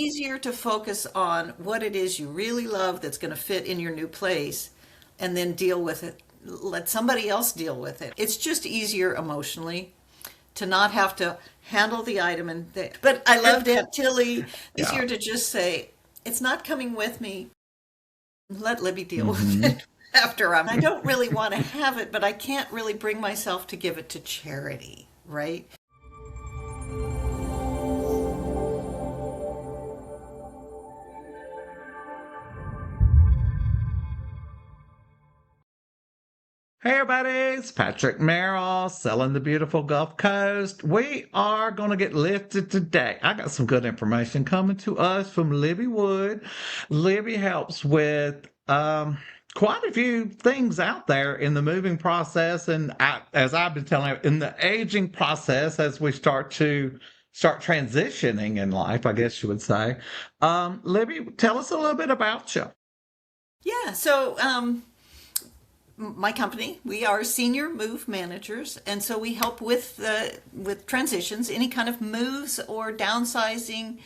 easier to focus on what it is you really love that's going to fit in your new place and then deal with it. Let somebody else deal with it. It's just easier emotionally to not have to handle the item but I loved Aunt Tilly this Yeah. year to just say, it's not coming with me. Let Libby deal with Hmm. it after I don't really want to have it, but I can't really bring myself to give it to charity, right? Hey everybody, it's Patrick Merrill selling the beautiful Gulf Coast. We are going to get lifted today. I got some good information coming to us from Libby Wood. Libby helps with quite a few things out there in the moving process, and as I've been telling you, in the aging process as we start transitioning in life, I guess you would say. Libby, tell us a little bit about you. Yeah, so my company, we are senior move managers, and so we help with transitions, any kind of moves or downsizing,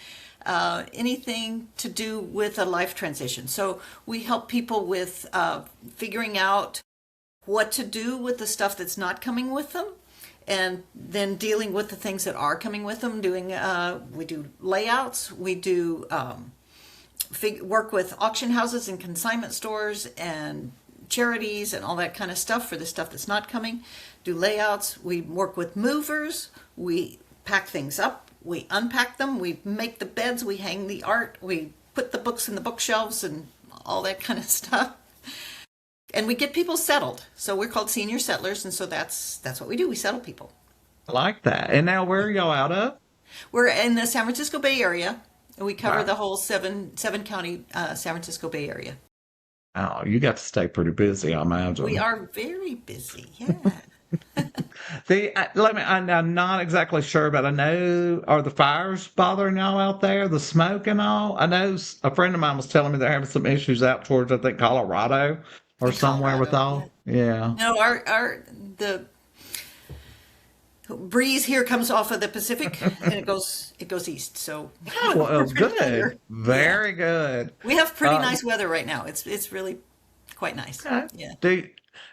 anything to do with a life transition. So we help people with figuring out what to do with the stuff that's not coming with them, and then dealing with the things that are coming with them. We do layouts, we do work with auction houses and consignment stores and charities and all that kind of stuff for the stuff that's not coming. Do layouts. We work with movers. We pack things up. We unpack them. We make the beds. We hang the art. We put the books in the bookshelves and all that kind of stuff. And we get people settled. So we're called senior settlers, and so that's what we do. We settle people. I like that. And now where are y'all out of? We're in the San Francisco Bay Area, and we cover Wow. the whole seven county San Francisco Bay Area. Oh, you got to stay pretty busy, I We imagine. are very busy. Yeah. I'm not exactly sure, but I know, are the fires bothering y'all out there? The smoke and all? I know a friend of mine was telling me they're having some issues out towards, I think, Colorado or In somewhere with Colorado. Yeah. all. Yeah. No, our the breeze here comes off of the Pacific and it goes east. So Oh, we're well, pretty clear. good. Yeah. Very good. We have pretty Um, nice weather right now. It's really quite nice. Okay. Yeah. Do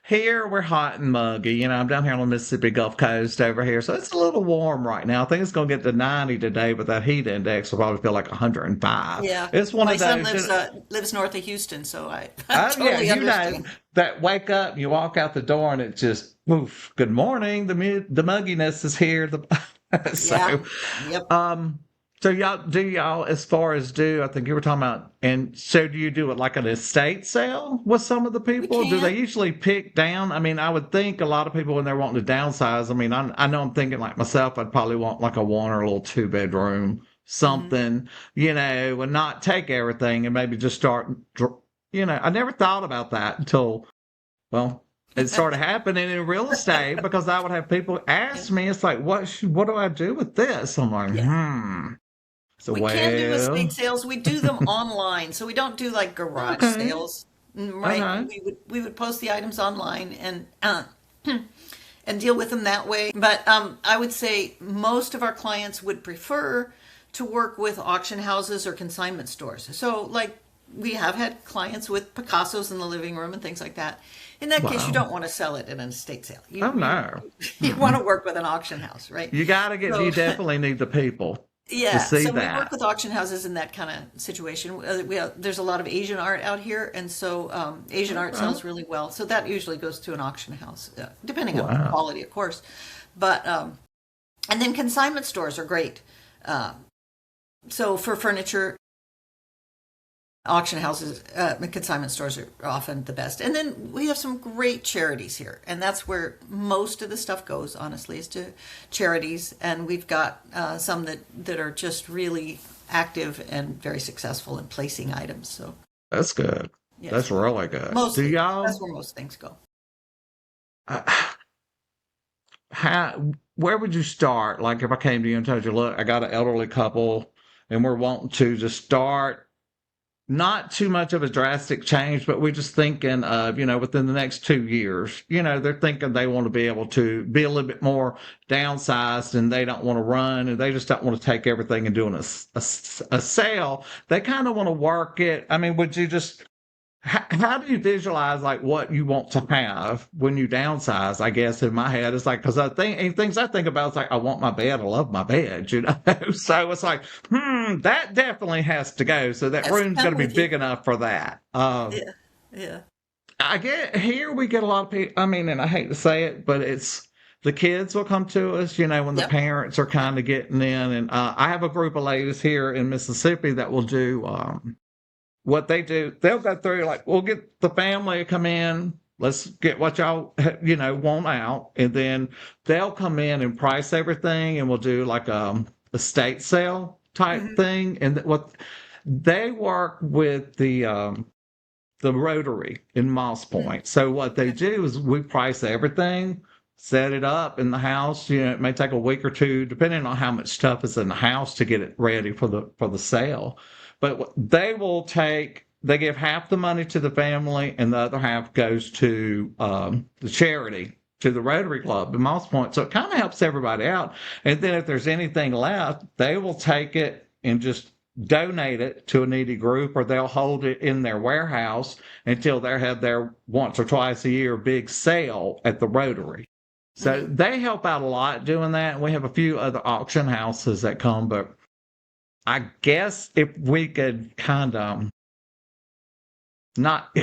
Here we're hot and muggy. I'm down here on the Mississippi Gulf Coast over here, so it's a little warm right now. I think it's going to get to 90 today, but that heat index will probably feel like 105. Yeah. It's one My of son those. lives north of Houston, so I Yeah, totally understand. that wake up, you walk out the door, and it just, oof, good morning. The mugginess is here. Yeah. So, Yep. um, so y'all as far as I think you were talking about, and so do you do it like an estate sale with some of the We people? Do they can. usually pick down? I mean, I would think a lot of people when they're wanting to downsize. I mean, I know I'm thinking like myself, I'd probably want like a one or a little two bedroom Hmm. something, and not take everything and maybe just start. I never thought about that until, well, it started happening in real estate because I would have people Yeah. ask me, it's like, what do I do with this? I'm like, Yeah. So, We can do estate well, sales. We do them online, so we don't do like garage okay, sales. Right? okay. We would post the items online and deal with them that way. But I would say most of our clients would prefer to work with auction houses or consignment stores. So, like, we have had clients with Picassos in the living room and things like that. In that case, you Wow. don't want to sell it in an estate sale. Oh, You no. you want Mm-mm. to work with an auction house, right? You So definitely need the people to yeah, see so we work that. with auction houses in that kind of situation. There's a lot of Asian art out here, and so Asian art Okay. sells really well. So that usually goes to an auction house, depending on Wow. quality, of course. But and then consignment stores are great. Uh, so for furniture, auction houses, consignment stores are often the best. And then we have some great charities here, and that's where most of the stuff goes. Honestly, is to charities, and we've got some that are just really active and very successful in placing items. So That's good. yes, That's really good. Do mostly that's y'all, where most things go. uh, where would you start? Like if I came to you and told you, look, I got an elderly couple and we're wanting to just start not too much of a drastic change, but we're just thinking of, within the next 2 years, they're thinking they want to be able to be a little bit more downsized and they don't want to run and they just don't want to take everything and doing a sale. They kind of want to work it. I mean, would you just, how do you visualize like what you want to have when you downsize? I guess in my head, it's like, because I think things I think about, it's like, I want my bed. I love my bed, So it's like, that definitely has to go. So that Yes, room's I'm going to be with you. big enough for that. Yeah, yeah. I get here, we get a lot of people. I mean, and I hate to say it, but it's the kids will come to us, when the Yep. parents are kind of getting in. And I have a group of ladies here in Mississippi that will do, what they do, they'll go through like, we'll get the family to come in. Let's get what y'all, want out. And then they'll come in and price everything and we'll do like a estate sale type Hmm. thing. And what they work with the Rotary in Moss Point. So what they Okay. do is we price everything, set it up in the house. It may take a week or two, depending on how much stuff is in the house to get it ready for the sale. But they give half the money to the family, and the other half goes to the charity, to the Rotary Club in Moss Point. So it kind of helps everybody out. And then if there's anything left, they will take it and just donate it to a needy group, or they'll hold it in their warehouse until they have their once or twice a year big sale at the Rotary. So Hmm. they help out a lot doing that. And we have a few other auction houses that come, but I guess if we could kind of not,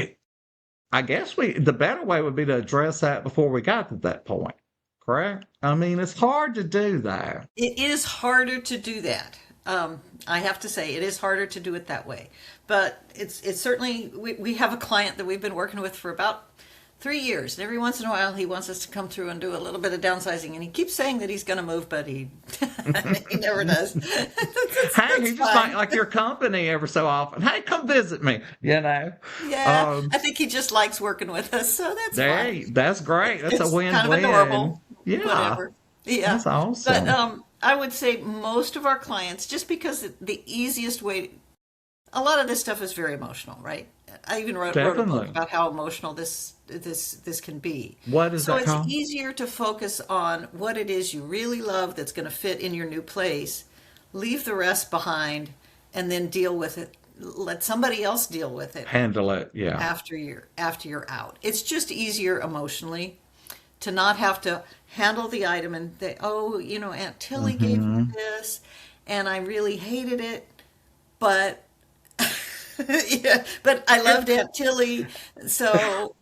I guess the better way would be to address that before we got to that point. Correct? I mean, it's hard to do that. It is harder to do that. I have to say, it is harder to do it that way. But it's certainly, we have a client that we've been working with for about 3 years. And every once in a while, he wants us to come through and do a little bit of downsizing. And he keeps saying that he's going to move, but he, he never does. Hey, That's he just might fine. like your company ever so often. Hey, come visit me, Yeah, Um, I think he just likes working with us, so that's fine. hey, that's great. That's a It's kind of win-win. adorable, Yeah, whatever. Yeah, that's but awesome. I would say most of our clients, just because the easiest way, a lot of this stuff is very emotional, right? I even wrote a book Definitely. about how emotional this can be. What is So that it's called? easier to focus on what it is you really love that's going to fit in your new place, leave the rest behind, and then deal with it. Let somebody else deal with it Handle it. Yeah. after you're out. It's just easier emotionally to not have to handle the item and they, oh, Aunt Tilly gave me Hmm. this and I really hated it, but yeah, but I loved Aunt Tilly, so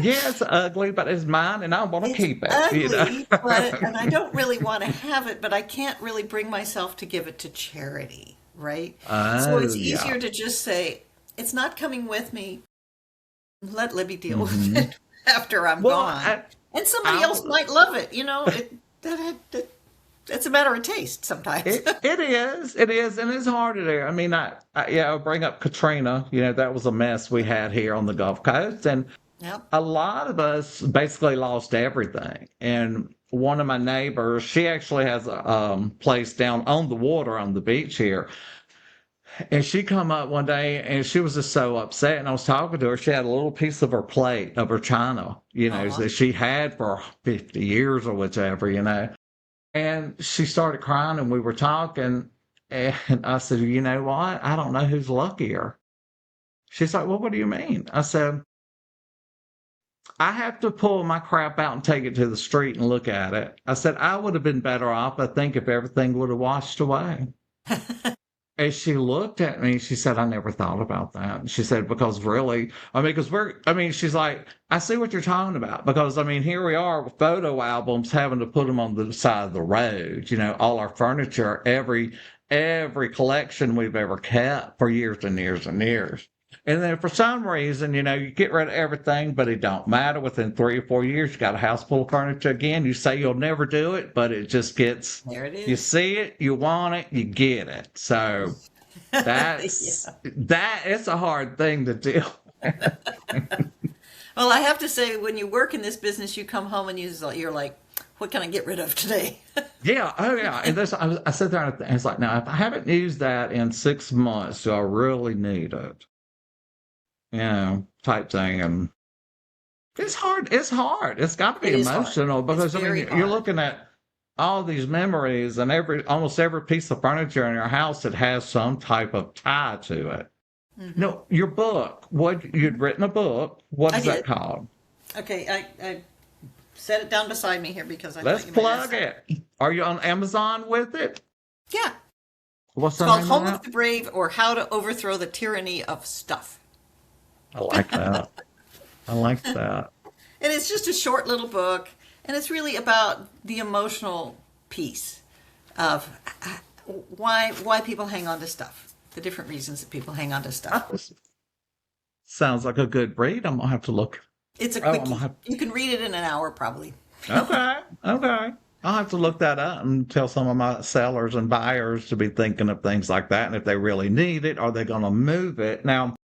Yeah, it's ugly, but it's mine, and I want to it's keep it. ugly, but and I don't really want to have it, but I can't really bring myself to give it to charity, right? So Oh, it's yeah. easier to just say, it's not coming with me. Let Libby deal with Hmm. it after I'm Well, gone. And somebody I, else might love it. It's a matter of taste sometimes. it is. It is. And it's hard to do. I mean, I'll bring up Katrina. That was a mess we had here on the Gulf Coast. And Yep. a lot of us basically lost everything. And one of my neighbors, she actually has a place down on the water on the beach here. And she come up one day and she was just so upset. And I was talking to her. She had a little piece of her plate of her china, Aw. that she had for 50 years or whichever. And she started crying and we were talking. And I said, you know what? I don't know who's luckier. She's like, well, what do you mean? I said, I have to pull my crap out and take it to the street and look at it. I said, I would have been better off, I think, if everything would have washed away. And she looked at me, she said, I never thought about that. And she said, because really, she's like, I see what you're talking about. Because, here we are with photo albums having to put them on the side of the road, all our furniture, every collection we've ever kept for years and years and years. And then for some reason, you get rid of everything, but it don't matter. Within 3 or 4 years, you got a house full of furniture again. You say you'll never do it, but it just gets, There it you is. see it, you want it, you get it. So that's Yeah. that. It's a hard thing to do. Well, I have to say, when you work in this business, you come home and you're like, what can I get rid of today? Yeah, oh yeah. And I sit there and it's like, now if I haven't used that in 6 months, do I really need it? Type thing. And it's hard. It's hard. It's got to be It is hard. emotional It's because I mean very you're hard. looking at all these memories and almost every piece of furniture in your house that has some type of tie to it. Hmm. No, your book. What you'd written a book. What I is that did. called? Okay, I set it down beside me here because I Let's thought you might ask plug that. it. Are you on Amazon with it? Yeah, What's it's the called name of Home of that? the Brave or How to Overthrow the Tyranny of Stuff. I like that. I like that. And it's just a short little book, and it's really about the emotional piece of why people hang on to stuff, the different reasons that people hang on to stuff. Sounds like a good read. I'm gonna have to look. It's a Oh, I'm gonna quickie. have. You can read it in an hour probably. Okay, okay. I'll have to look that up and tell some of my sellers and buyers to be thinking of things like that, and if they really need it, are they going to move it? Now,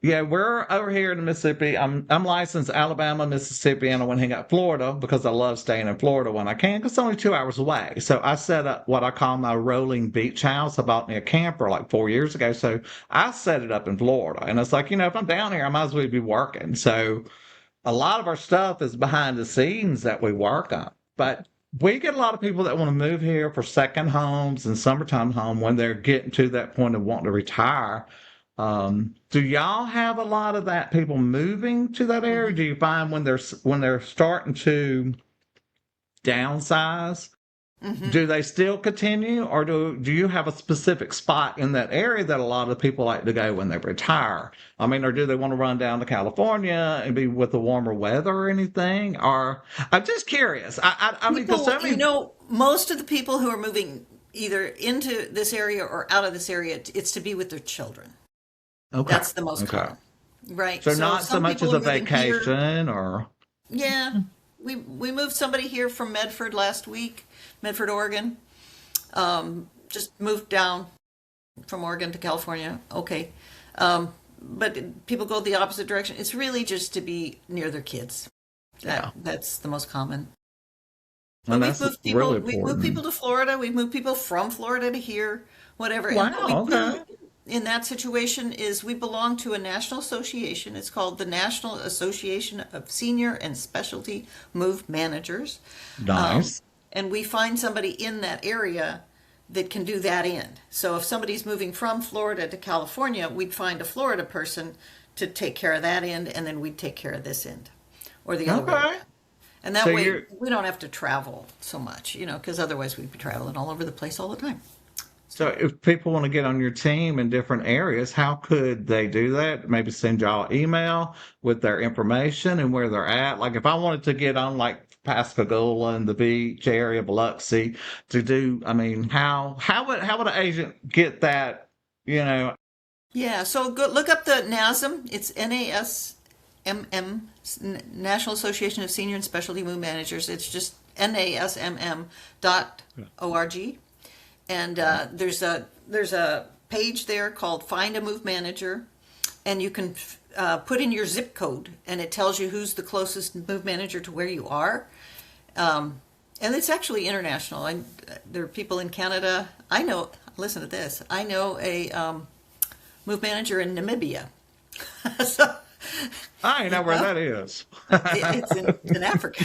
yeah, we're over here in Mississippi. I'm licensed Alabama, Mississippi, and I went and hang out Florida because I love staying in Florida when I can because it's only 2 hours away. So I set up what I call my rolling beach house. I bought me a camper like 4 years ago. So I set it up in Florida. And it's like, if I'm down here, I might as well be working. So a lot of our stuff is behind the scenes that we work on. But we get a lot of people that want to move here for second homes and summertime home when they're getting to that point of wanting to retire. Do y'all have a lot of that people moving to that area? Hmm. Do you find when they're starting to downsize, Hmm. do they still continue, or do you have a specific spot in that area that a lot of people like to go when they retire? I mean, or do they want to run down to California and be with the warmer weather or anything? Or I'm just curious. I mean, because People, so many. most of the people who are moving either into this area or out of this area, it's to be with their children. Okay, That's the most okay. common, right? So So not so some much people as are a moving here. vacation or. Yeah, we moved somebody here from Medford last week, Medford, Oregon. Just moved down from Oregon to California. Okay, but people go the opposite direction. It's really just to be near their kids. Yeah, That's the most common. But and that's really we've moved people important. to Florida. We've moved people from Florida to here, whatever. And what we Wow. do Okay. in that situation is we belong to a national association. It's called the National Association of Senior and Specialty Move Managers. Um, Nice. and we find somebody in that area that can do that end. So if somebody's moving from Florida to California, we'd find a Florida person to take care of that end, and then we'd take care of this end, or the other way Okay. around. And So that way you're we don't have to travel so much, because otherwise we'd be traveling all over the place all the time. so if people want to get on your team in different areas, how could they do that? Maybe send y'all email with their information and where they're at. Like if I wanted to get on like Pascagoula and the beach area, Biloxi, to do, I mean, how would an agent get that? You know, Yeah, so go look up the NASM. It's NASMM, National Association of Senior and Specialty Move Managers. It's just NASMM.org. And there's a page there called Find a Move Manager, and you can put in your zip code, and it tells you who's the closest move manager to where you are. And it's actually international. There are people in Canada. I know. Listen to this. I know a move manager in Namibia. So I ain't know you where know, that is. it's in Africa,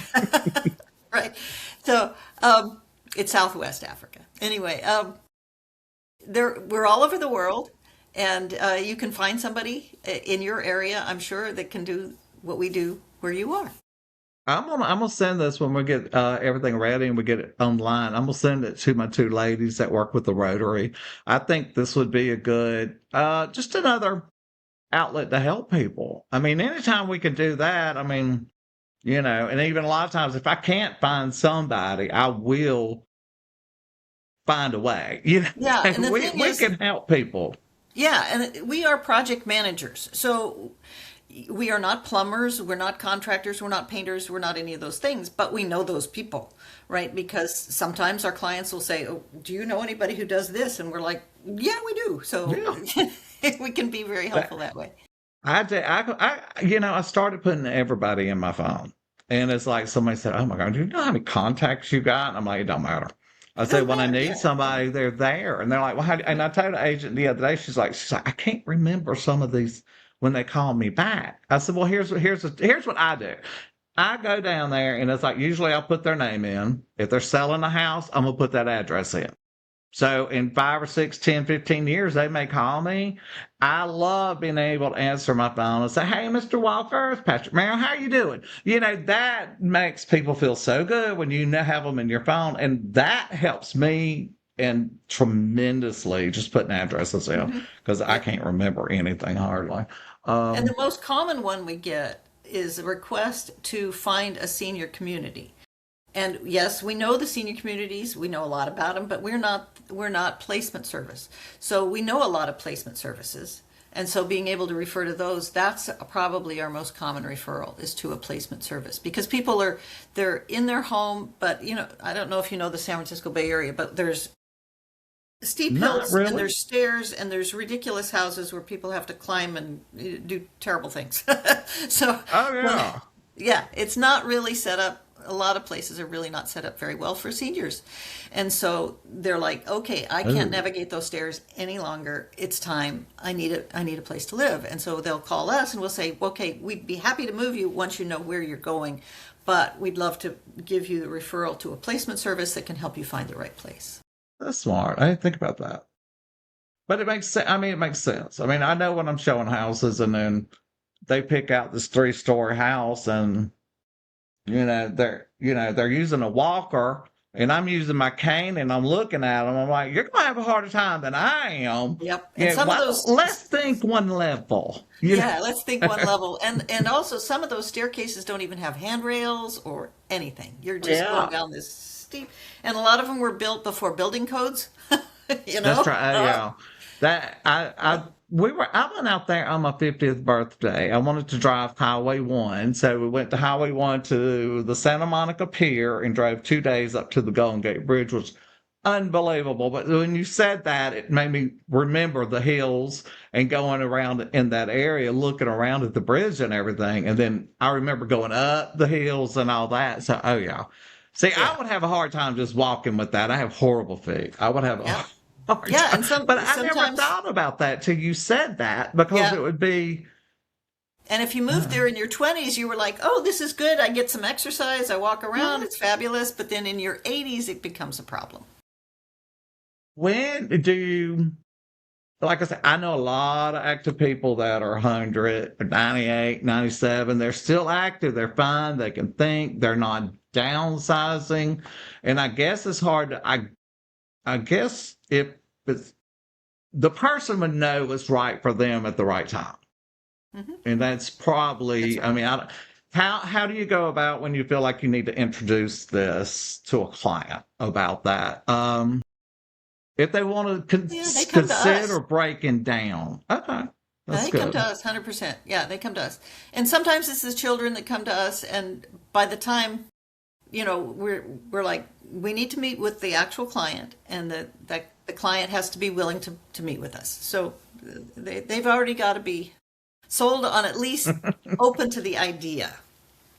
right? So it's Southwest Africa. Anyway, we're all over the world, and you can find somebody in your area, I'm sure, that can do what we do where you are. I'm gonna send this when we get everything ready and we get it online. I'm gonna send it to my two ladies that work with the Rotary. I think this would be a good, just another outlet to help people. I mean, anytime we can do that, I mean, and even a lot of times if I can't find somebody, I will find a way. Yeah, and the We thing we is, can help people. yeah, and we are project managers. So we are not plumbers, we're not contractors, we're not painters, we're not any of those things, but we know those people, right? Because sometimes our clients will say, "Oh, do you know anybody who does this?" And we're like, "Yeah, we do." So Yeah. we can be very But helpful that way. I started putting everybody in my phone. And it's like somebody said, "Oh my God, do you know how many contacts you got?" And I'm like, "It don't matter." I It say, doesn't "When I matter. need Yeah. somebody, they're there." And they're like, "Well, how do-" And I told the agent the other day, she's like, "I can't remember some of these when they call me back." I said, "Well, here's what I do. I go down there, and it's like usually I'll put their name in. If they're selling a house, I'm gonna put that address in. So in 5 or 6, 10, 15 years, they may call me. I love being able to answer my phone and say, "Hey, Mr. Walker, it's Patrick Merrill. How are you doing?" That makes people feel so good when you have them in your phone. And that helps me and tremendously just putting addresses in Hmm. because I Yep. can't remember anything hardly. And the Um, most common one we get is a request to find a senior community. And yes, we know the senior communities, we know a lot about them, but we're not placement service. So we know a lot of placement services. And so being able to refer to those, that's probably our most common referral is to a placement service because they're in their home, but I don't know if you know the San Francisco Bay Area, but there's steep Not hills and really. there's stairs and there's ridiculous houses where people have to climb and do terrible things. So Oh, when yeah. yeah, it's not really set up. A lot of places are really not set up very well for seniors. And so they're like, okay, I can't Oh, navigate those stairs any longer. It's time. I need a place to live. And so they'll call us and we'll say, okay, we'd be happy to move you once you know where you're going, but we'd love to give you the referral to a placement service that can help you find the right place. that's smart. I didn't think about that. But it makes sense. I mean, it makes sense. I mean, I know when I'm showing houses and then they pick out this 3-story house and they're using a walker and I'm using my cane and I'm looking at them. I'm like, you're gonna have a harder time than I am. Yep. And Yeah, some of why those, don't let's think one level. yeah, let's think one level. And also some of those staircases don't even have handrails or anything. You're just going Yeah, down this steep, and a lot of them were built before building codes, you that's know? right. Yeah, that I went out there on my 50th birthday. I wanted to drive Highway 1, so we went to Highway 1 to the Santa Monica Pier and drove 2 days up to the Golden Gate Bridge, which was unbelievable. But when you said that, it made me remember the hills and going around in that area, looking around at the bridge and everything. And then I remember going up the hills and all that. So, oh yeah. See, I Yeah. would have a hard time just walking with that. I have horrible feet. I would have a Yep. hard Yeah, time. and But I never sometimes, thought about that till you said that because yeah. it would be, And if you moved uh, there in your 20s, you were like, "Oh, this is good. I get some exercise. I walk around. yeah. It's fabulous." But then in your 80s, it becomes a problem. When do you, like I said, I know a lot of active people that are 100, 98, 97. They're still active. They're fine. They can think. They're not downsizing. And I guess it's hard to, I guess if it's, the person would know what's right for them at the right time. Hmm. And that's That's probably, I right. mean, how do you go about when you feel like you need to introduce this to a client about that? If they want to Yeah, they come to consider us. breaking down, okay, Yeah, that's they come to good. us 100%. Yeah, they come to us. And sometimes it's the children that come to us and by the time, we're like we need to meet with the actual client and that the client has to be willing to meet with us. So they've already got to be sold on at least open to the idea.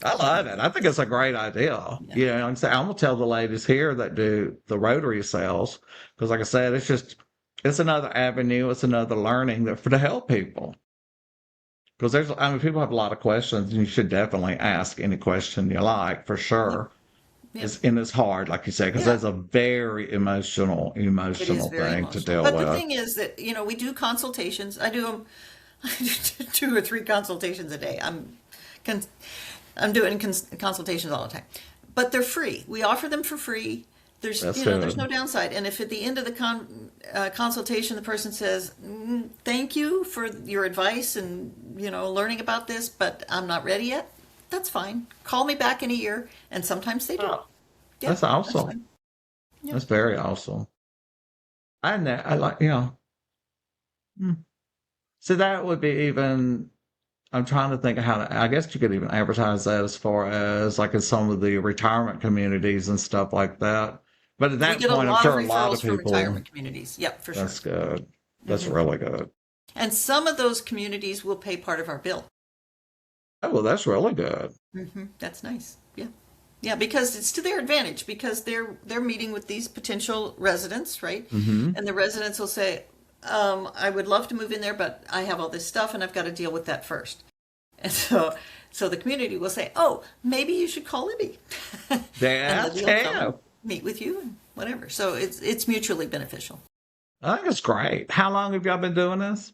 I love it. I think it's a great idea. Yeah. Like I say, I'm gonna tell the ladies here that do the Rotary sales because, like I said, it's another avenue. It's another learning that for to help people. Because I mean, people have a lot of questions, and you should definitely ask any question you like for Yep. sure. Yep. It's hard, like you said, because Yeah. that's a very It is emotional very thing to emotional. deal But the with. thing is that, we do consultations. I do them I do 2 or 3 consultations a day. Con- I'm doing consultations all the time, but they're free. We offer them for free. There's That's there's no good. downside. And if at the end of the consultation the person says, "Thank you for your advice and learning about this, but I'm not ready yet," that's fine. Call me back in a year, and sometimes they do. Oh, Yeah, that's that's awesome. fine. Yep. That's very awesome. I know. I like. Hmm. So that would be even. I'm trying to think of how to. I guess you could even advertise that as far as like in some of the retirement communities and stuff like that. But at We that get a point, I'm lot of sure a lot referrals of from people. retirement communities. Yep, for sure. That's good. That's Hmm. really good. And some of those communities will pay part of our bill. Oh, well, that's really good. That's nice. Yeah. Yeah, because it's to their advantage because they're meeting with these potential residents, right? Hmm. And the residents will say, I would love to move in there, but I have all this stuff and I've got to deal with that first. And so the community will say, "Oh, maybe you should call Libby," and then That's he'll come yeah. and meet with you and whatever. So it's mutually beneficial. I think it's great. How long have y'all been doing this?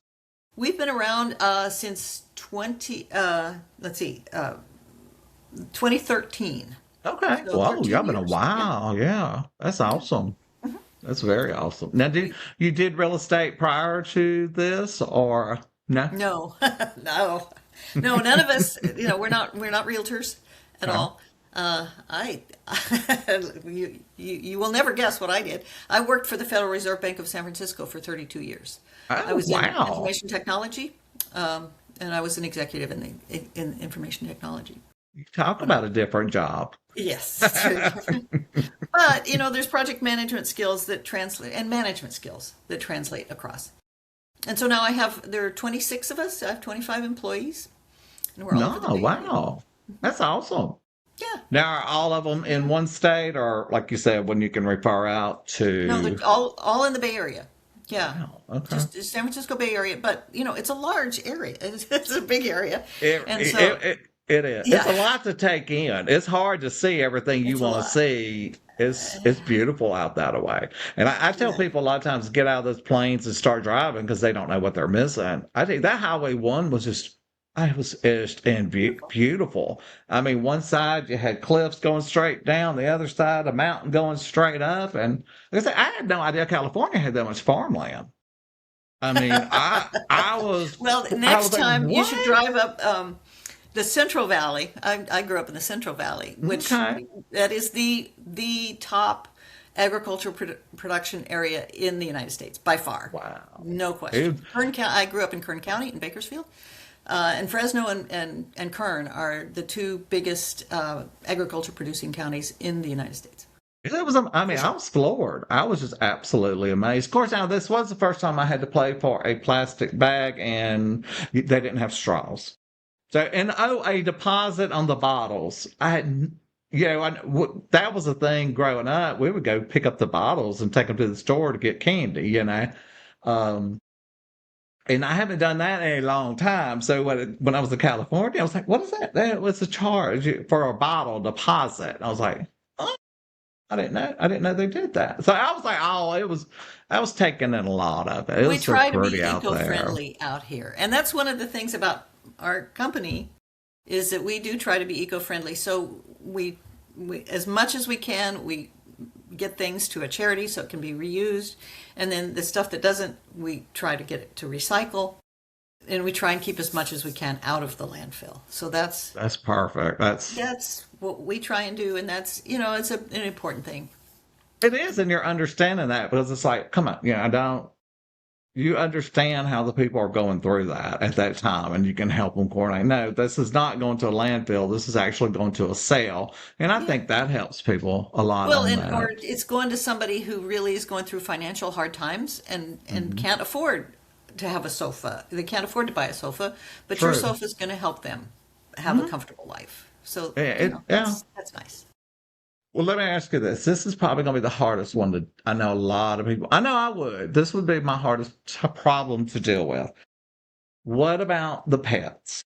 We've been around since 2013. Okay. So Whoa, y'all 13 been a years. Yeah. while. Yeah. That's Yeah. awesome. That's very awesome. Now, We, you did real estate prior to this or no? no, no, no, none of us, we're not realtors at Okay. all. I, you will never guess what I did. I worked for the Federal Reserve Bank of San Francisco for 32 years. I Oh, was in wow. information technology, and I was an executive in information technology. You talk about a different job. Yes, it's very different. But there's project management skills that translate and management skills that translate across. And so now there are 26 of us. I have 25 employees, and we're all over the No, Bay Area. wow. That's awesome. Yeah. Now, are all of them in one state, or like you said, when you can refer out No, they're to? all in the Bay Area. Yeah. Wow, okay. Just San Francisco Bay Area, but it's a large area. It's a big area. It, And it, so, it, it is. It's a yeah, lot to take in. It's hard to see everything you it's a want to lot. see. It's beautiful out that way. And I tell Yeah. people a lot of times get out of those planes and start driving because they don't know what they're missing. I think that Highway 1 was just, I was just and Beautiful. beautiful. I mean, one side you had cliffs going straight down, the other side a mountain going straight up. And like I said, I had no idea California had that much farmland. I mean, Well, I was next like, time you should what? drive up the Central Valley. I grew up in the Central Valley, which Okay. that is the top agricultural production area in the United States by far, Wow. no It, question. Kern County. I grew up in Kern County in Bakersfield, and Fresno and Kern are the two biggest agriculture producing counties in the United States. it was, I mean, For I sure. was floored. I was just absolutely amazed. Of course, now this was the first time I had to play for a plastic bag and they didn't have straws. So, and oh, a deposit on the bottles. I had, that was a thing growing up. We would go pick up the bottles and take them to the store to get candy. Um, and I haven't done that in a long time. So when I was in California, I was like, what is that? That was a charge for a bottle deposit. I was like, oh, I didn't know. I didn't know they did that. So I was like, oh, I was taking in a lot of it. It We was so try to pretty be out there. eco-friendly out here, and that's one of the things about our company is that we do try to be eco-friendly. So we as much as we can, we get things to a charity so it can be reused, and then the stuff that doesn't, we try to get it to recycle, and we try and keep as much as we can out of the landfill. So that's That's perfect. that's what we try and do, and that's it's an important thing. It is, and you're understanding that because it's like, come on, I don't. You understand how the people are going through that at that time, and you can help them coordinate. No, this is not going to a landfill. This is actually going to a sale, and I Yeah. think that helps people a lot Well, on and or that. it's going to somebody who really is going through financial hard times and Hmm. can't afford to have a sofa. They can't afford to buy a sofa, but your True. sofa is going to help them have a Hmm. comfortable life. So, Yeah, yeah. that's nice. Well, let me ask you this. This is probably going to be the hardest one to. I know a lot of people. I know I would. This would be my hardest problem to deal with. What about the pets?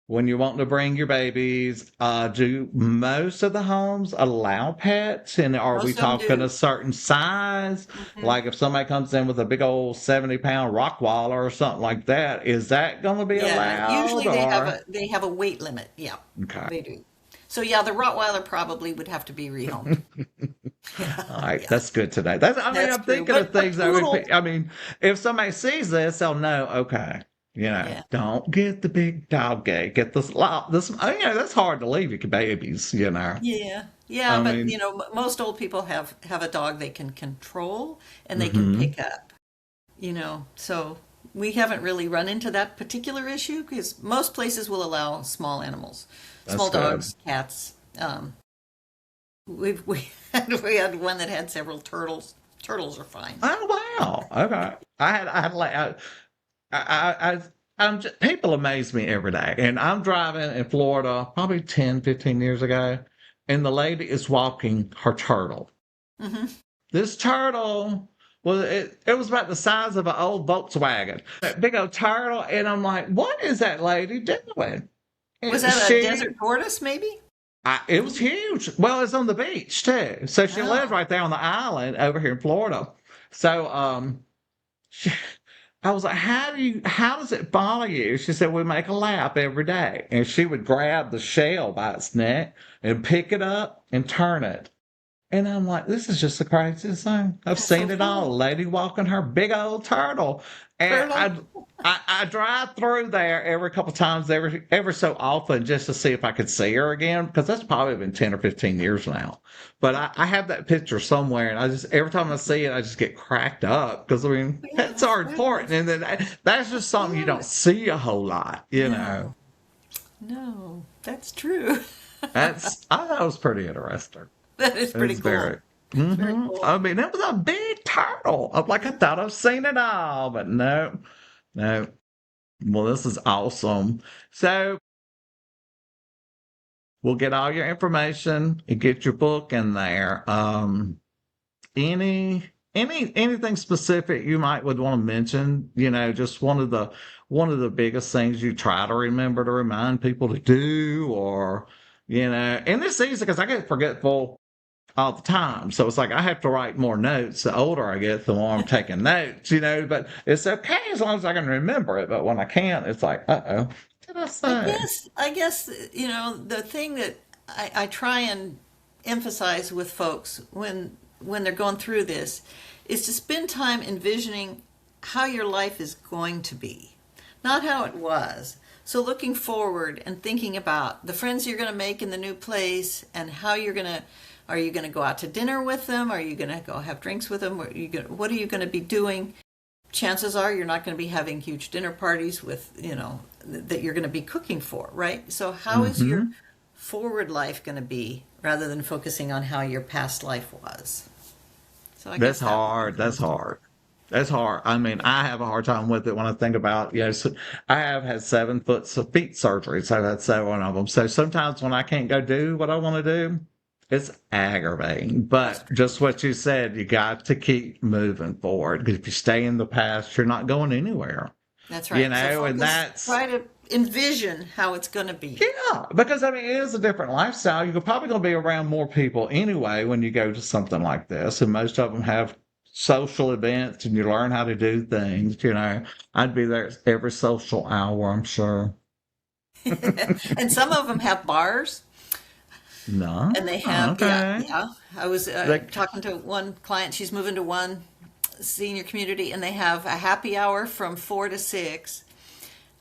When you want to bring your babies, do most of the homes allow pets? And are we Most of them talking a do. certain size? Hmm. Like if somebody comes in with a big old 70-pound Rockwaller or something like that, is that going to be Yeah, allowed usually or? they have a weight limit. Yeah, Okay. they do. So yeah, the Rottweiler probably would have to be rehomed. All right, Yeah, that's good today. I mean, that's I'm true. thinking of But things that poodle, I mean, if somebody sees this, they'll know, okay, yeah. don't get the big dog gate. Get this, that's hard to leave your babies. Yeah, yeah, I but mean, most old people have a dog they can control and they can hmm pick up. So we haven't really run into that particular issue because most places will allow small animals, that's small good. dogs, cats. We had one that had several turtles. Turtles are fine. Oh, wow. Okay. I had like, I people amaze me every day. And I'm driving in Florida probably 10, 15 years ago, and the lady is walking her turtle. Hmm. This turtle it was about the size of an old Volkswagen. That big old turtle, and I'm like, what is that lady doing? Was And that a desert tortoise, maybe? it was huge. Well, it's on the beach too. So she lived Oh, right there on the island over here in Florida. So she, I was like, how does it follow you? She said, we make a lap every day. And she would grab the shell by its neck and pick it up and turn it. And I'm like, this is just the craziest thing. I've that's so seen it all. A cool. lady walking her big old turtle. And Turtle. I drive through there every couple times, every so often, just to see if I could see her again, because that's probably been 10 or 15 years now. But I have that picture somewhere, and every time I see it, I just get cracked up because, I mean, Yeah, pets that's are important. fabulous. And then that's just something you Yeah. don't see a whole lot, you know. No, no, that's true. I thought it was pretty interesting. That is pretty It's cool. very. It's very I cool. mean, it was a big turtle. I'm like, I thought I've seen it all, but no, no. Well, this is awesome. So we'll get all your information and get your book in there. Any anything specific you might would want to mention? You know, just one of the biggest things you try to remember to remind people to do, or and it's easy because I get forgetful all the time. So it's like I have to write more notes. The older I get, the more I'm taking notes, but it's okay as long as I can remember it. But when I can't, it's like, uh-oh, what did I I say? guess, I guess, the thing that I try and emphasize with folks when they're going through this is to spend time envisioning how your life is going to be, not how it was. So looking forward and thinking about the friends you're going to make in the new place and how are you going to go out to dinner with them? Are you going to go have drinks with them? What are you going to be doing? Chances are you're not going to be having huge dinner parties with, that you're going to be cooking for, right? So how is your Hmm. forward life going to be rather than focusing on how your past life was? So I That's guess that would be hard. That's something. hard. That's hard. I mean, I have a hard time with it when I think about, so I have had 7 foot of feet surgery. So I've had 7 of them. So sometimes when I can't go do what I want to do, it's aggravating. But just Frustrating. what you said, you got to keep moving forward. Because if you stay in the past, you're not going anywhere. That's right. So And focus, that's try to envision how it's going to be. yeah, because I mean, it is a different lifestyle. You're probably going to be around more people anyway when you go to something like this, and most of them have social events, and you learn how to do things. I'd be there every social hour, I'm sure. And some of them have bars. No, And they have, yeah, okay. yeah. I was Like, talking to one client. She's moving to one senior community, and they have a happy hour from 4 to 6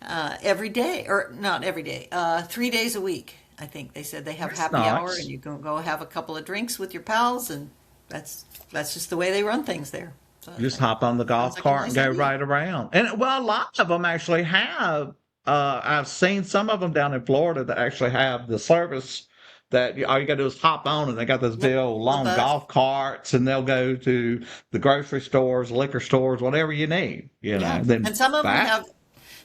every day, or not every day, 3 days a week. I think they said they have that's happy hour, and nice. you can go have a couple of drinks with your pals, and that's just the way they run things there. So I was Just like, hop on the sounds golf like a cart and nice go idea. right around. And well, a lot of them actually have. I've seen some of them down in Florida that actually have the service that all you got to do is hop on, and they got those big Yep, old the long bus. golf carts, and they'll go to the grocery stores, liquor stores, whatever you need. Yeah, Then and some of them back.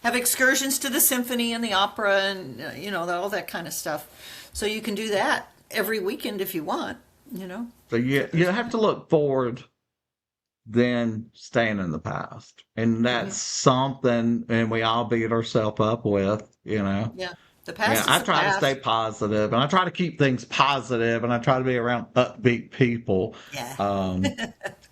have excursions to the symphony and the opera and all that kind of stuff. So you can do that every weekend if you want. You know. So So you there's have to look forward than staying in the past, and that's mhm. something, and we all beat ourselves up with. Yeah, the Yeah, past is I the try to stay past. positive and I try to keep things positive and I try to be around upbeat people. Yeah, Um,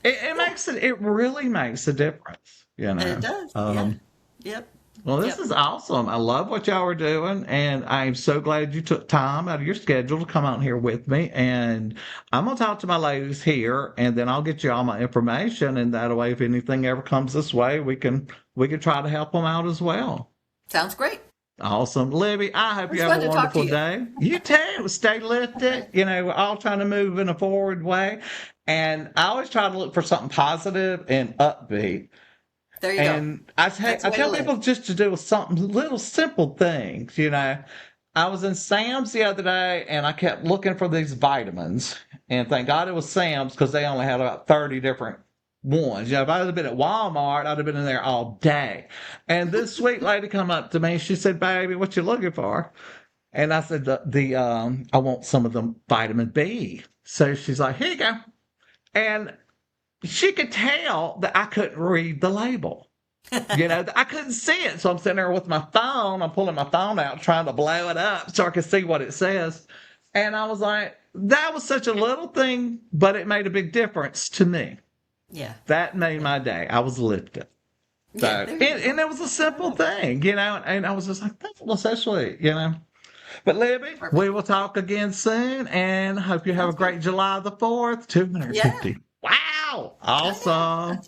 it really makes a difference, you and it know. does. Yeah. Um, Yep. well, this Yep. is awesome. I love what y'all are doing, and I'm so glad you took time out of your schedule to come out here with me. And I'm gonna talk to my ladies here, and then I'll get you all my information, and that way, if anything ever comes this way, we can try to help them out as well. Sounds great. Awesome. Libby, I It hope you was have fun a to talk to wonderful you. day. You too. Stay lifted. Okay. We're all trying to move in a forward way. And I always try to look for something positive and upbeat. There you go. And I tell, That's the I way to tell live. people just to do something little simple things. I was in Sam's the other day and I kept looking for these vitamins. And thank God it was Sam's because they only had about 30 different ones. You know, if I had been at Walmart, I'd have been in there all day. And this sweet lady come up to me. She said, "Baby, what you looking for?" And I said, I want some of the vitamin B." So she's like, "Here you go." And she could tell that I couldn't read the label. You know, I couldn't see it. So I'm sitting there with my phone. I'm pulling my phone out, trying to blow it up so I could see what it says. And I was like, that was such a little thing, but it made a big difference to me. Yeah. That made my day. I was lifted. So, Yeah, and it was a simple thing, you know, and I was just like, that was so sweet, you know. But Libby, we will talk again soon, and hope you have a great July the 4th, 250. Yeah. Wow. Awesome.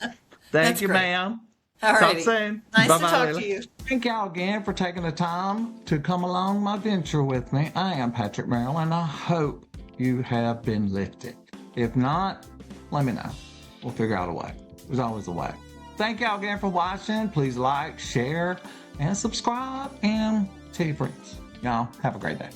Thank you, ma'am. All right. Talk soon. Nice Bye-bye, to talk Lily. to you. Thank y'all again for taking the time to come along my venture with me. I am Patrick Merrill, and I hope you have been lifted. If not, let me know. We'll figure out a way. There's always a way. Thank y'all again for watching. Please like, share, and subscribe, and tell your friends. Y'all have a great day.